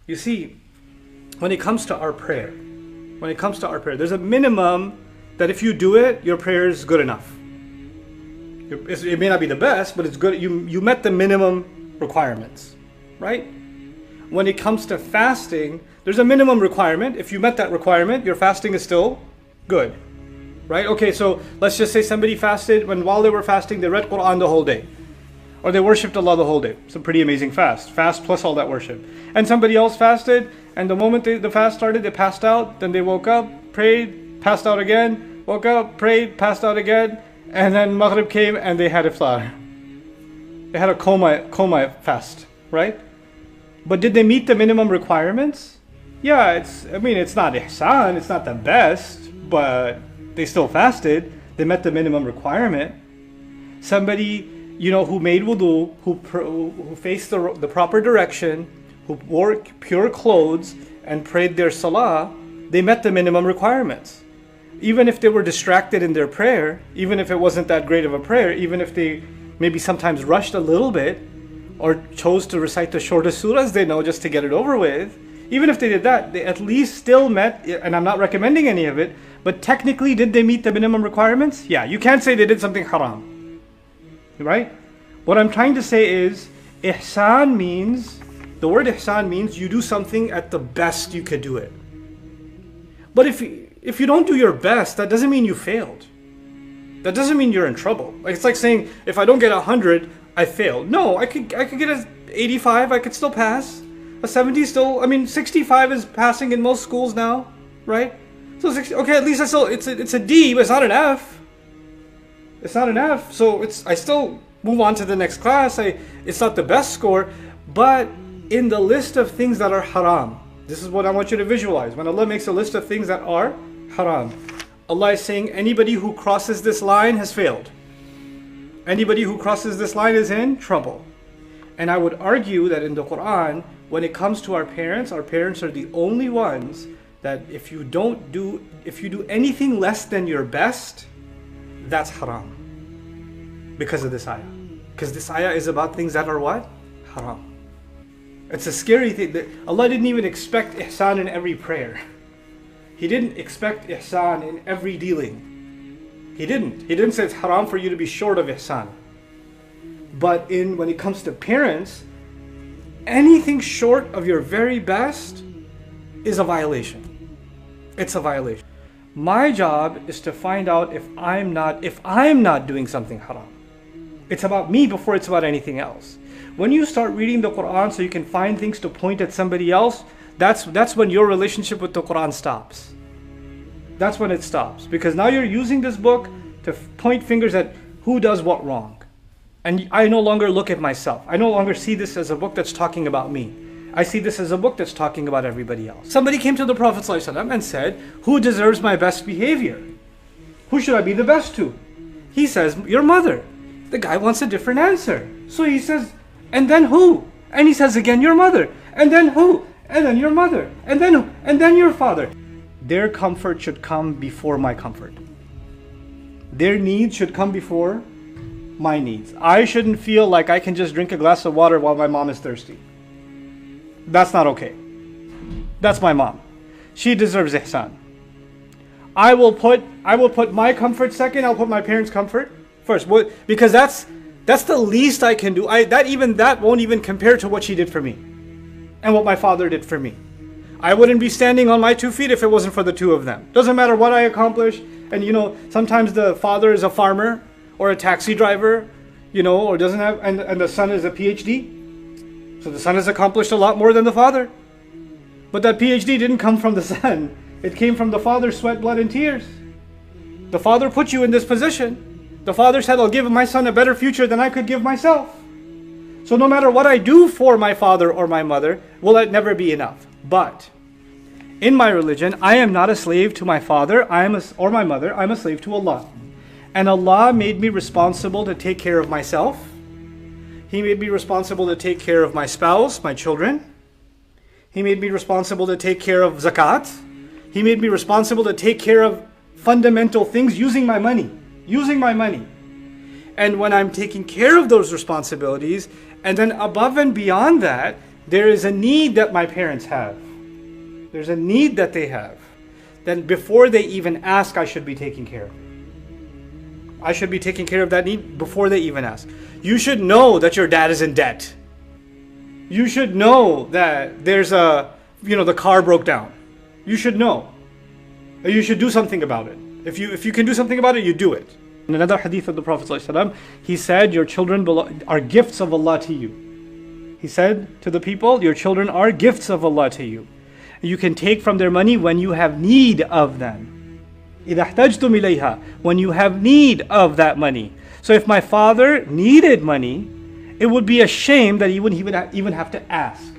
You see, when it comes to our prayer, there's a minimum that if you do it, your prayer is good enough. It may not be the best, but it's good. You met the minimum requirements, right? When it comes to fasting, there's a minimum requirement. If you met that requirement, your fasting is still good, right? Okay, so let's just say somebody fasted, while they were fasting, they read Quran the whole day. Or they worshipped Allah the whole day. It's a pretty amazing fast. Fast plus all that worship. And somebody else fasted, and the moment the fast started, they passed out. Then they woke up, prayed, passed out again, woke up, prayed, passed out again. And then Maghrib came and they had iftar. They had a coma fast, right? But did they meet the minimum requirements? Yeah, it's not ihsan, it's not the best, but they still fasted. They met the minimum requirement. Somebody, who made wudu, who faced the proper direction, who wore pure clothes and prayed their salah, they met the minimum requirements. Even if they were distracted in their prayer, even if it wasn't that great of a prayer, even if they maybe sometimes rushed a little bit or chose to recite the shortest surahs they know just to get it over with, even if they did that, they at least still met, and I'm not recommending any of it, but technically, did they meet the minimum requirements? Yeah, you can't say they did something haram, right? What I'm trying to say is, the word ihsan means you do something at the best you could do it. But if you don't do your best, that doesn't mean you failed. That doesn't mean you're in trouble. It's like saying, if I don't get 100, I failed. No, I could get an 85, I could still pass. A 70 still, 65 is passing in most schools now, right? So 60, okay, at least it's a D, but it's not an F. It's not an F, so I still move on to the next class. It's not the best score, but in the list of things that are haram, this is what I want you to visualize. When Allah makes a list of things that are haram, Allah is saying anybody who crosses this line has failed. Anybody who crosses this line is in trouble. And I would argue that in the Quran, when it comes to our parents are the only ones that if you do anything less than your best, that's haram. Because of this ayah. Because this ayah is about things that are what? Haram. It's a scary thing that Allah didn't even expect ihsan in every prayer. He didn't expect ihsan in every dealing. He didn't say it's haram for you to be short of ihsan. But when it comes to parents, anything short of your very best is a violation. It's a violation. My job is to find out if I'm not doing something haram. It's about me before it's about anything else. When you start reading the Quran so you can find things to point at somebody else, that's when your relationship with the Quran stops. That's when it stops. Because now you're using this book to point fingers at who does what wrong. And I no longer look at myself. I no longer see this as a book that's talking about me. I see this as a book that's talking about everybody else. Somebody came to the Prophet ﷺ and said, who deserves my best behavior? Who should I be the best to? He says, your mother. The guy wants a different answer. So he says, and then who? And he says again, your mother. And then who? And then your mother. And then who? And then your father. Their comfort should come before my comfort. Their needs should come before my needs. I shouldn't feel like I can just drink a glass of water while my mom is thirsty. That's not okay. That's my mom. She deserves ihsan. I will put my comfort second. I'll put my parents' comfort first, because that's the least I can do. That won't even compare to what she did for me and what my father did for me. I wouldn't be standing on my 2 feet if it wasn't for the two of them. Doesn't matter what I accomplish. And sometimes the father is a farmer or a taxi driver, or doesn't have, and the son is a PhD. So the son has accomplished a lot more than the father. But that PhD didn't come from the son. It came from the father's sweat, blood, and tears. The father put you in this position. The father said, I'll give my son a better future than I could give myself. So no matter what I do for my father or my mother, will it never be enough. But in my religion, I am not a slave to my father or my mother. I'm a slave to Allah. And Allah made me responsible to take care of myself. He made me responsible to take care of my spouse, my children. He made me responsible to take care of zakat. He made me responsible to take care of fundamental things using my money. And when I'm taking care of those responsibilities, and then above and beyond that, there is a need that my parents have. There's a need that they have. Then before they even ask, I should be taking care of it. I should be taking care of that need before they even ask. You should know that your dad is in debt. You should know that there's the car broke down. You should know. You should do something about it. If you can do something about it, you do it. In another hadith of the Prophet ﷺ, he said, your children are gifts of Allah to you. He said to the people, your children are gifts of Allah to you. You can take from their money when you have need of them. إِذَا احْتَجْتُمْ إِلَيْهَا, when you have need of that money. So if my father needed money, it would be a shame that he wouldn't even have to ask.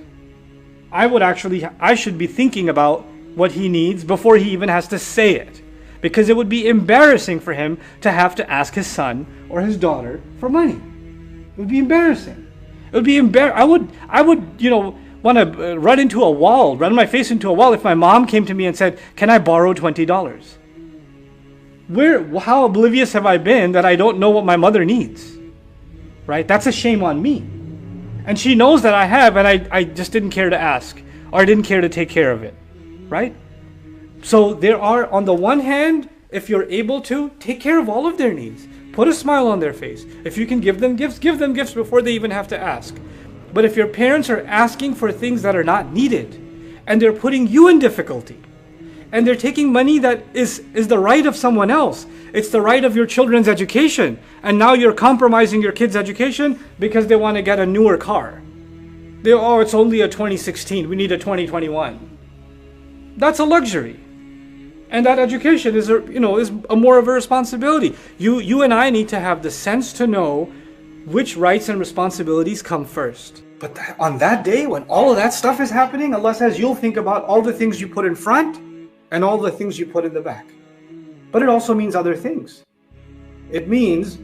I should be thinking about what he needs before he even has to say it. Because it would be embarrassing for him to have to ask his son or his daughter for money. It would be embarrassing. It would be I would want to run my face into a wall if my mom came to me and said, "Can I borrow $20?" How oblivious have I been that I don't know what my mother needs? Right? That's a shame on me. And she knows that I have, and I just didn't care to ask, or I didn't care to take care of it. Right? So there are, on the one hand, if you're able to, take care of all of their needs. Put a smile on their face. If you can give them gifts before they even have to ask. But if your parents are asking for things that are not needed, and they're putting you in difficulty, and they're taking money that is the right of someone else, it's the right of your children's education, and now you're compromising your kids' education because they want to get a newer car. It's only a 2016, we need a 2021. That's a luxury. And that education is more of a responsibility. You and I need to have the sense to know which rights and responsibilities come first. But on that day, when all of that stuff is happening, Allah says you'll think about all the things you put in front and all the things you put in the back. But it also means other things. It means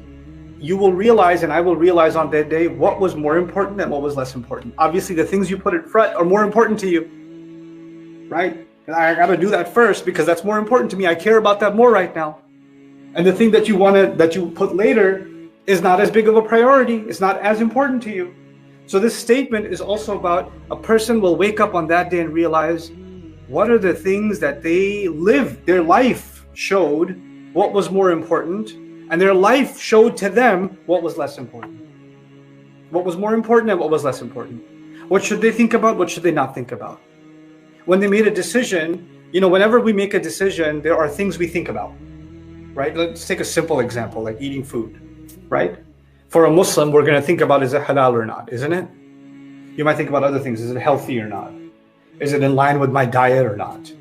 you will realize, and I will realize on that day, what was more important and what was less important. Obviously, the things you put in front are more important to you, right? I got to do that first because that's more important to me. I care about that more right now. And the thing that you put later is not as big of a priority. It's not as important to you. So this statement is also about a person will wake up on that day and realize what are the things that they lived, their life showed what was more important, and their life showed to them what was less important. What was more important and what was less important. What should they think about? What should they not think about? When they made a decision, whenever we make a decision, there are things we think about, right? Let's take a simple example, like eating food, right? For a Muslim, we're going to think about, is it halal or not, isn't it? You might think about other things. Is it healthy or not? Is it in line with my diet or not?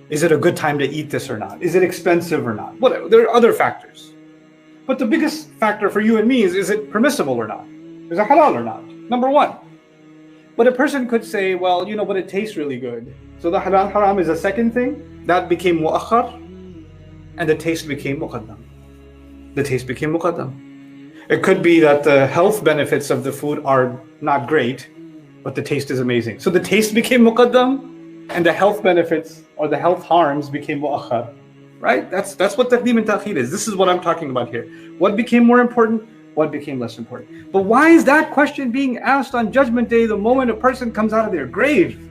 Is it a good time to eat this or not? Is it expensive or not? Whatever. There are other factors. But the biggest factor for you and me is it permissible or not? Is it halal or not? Number one. But a person could say, well, but it tastes really good. So the halal haram is a second thing. That became mu'akhar. And the taste became muqaddam. The taste became muqaddam. It could be that the health benefits of the food are not great, but the taste is amazing. So the taste became muqaddam, and the health benefits or the health harms became mu'akhar. Right? That's what taqdeem and ta'khir is. This is what I'm talking about here. What became more important? What became less important? But why is that question being asked on Judgment Day the moment a person comes out of their grave?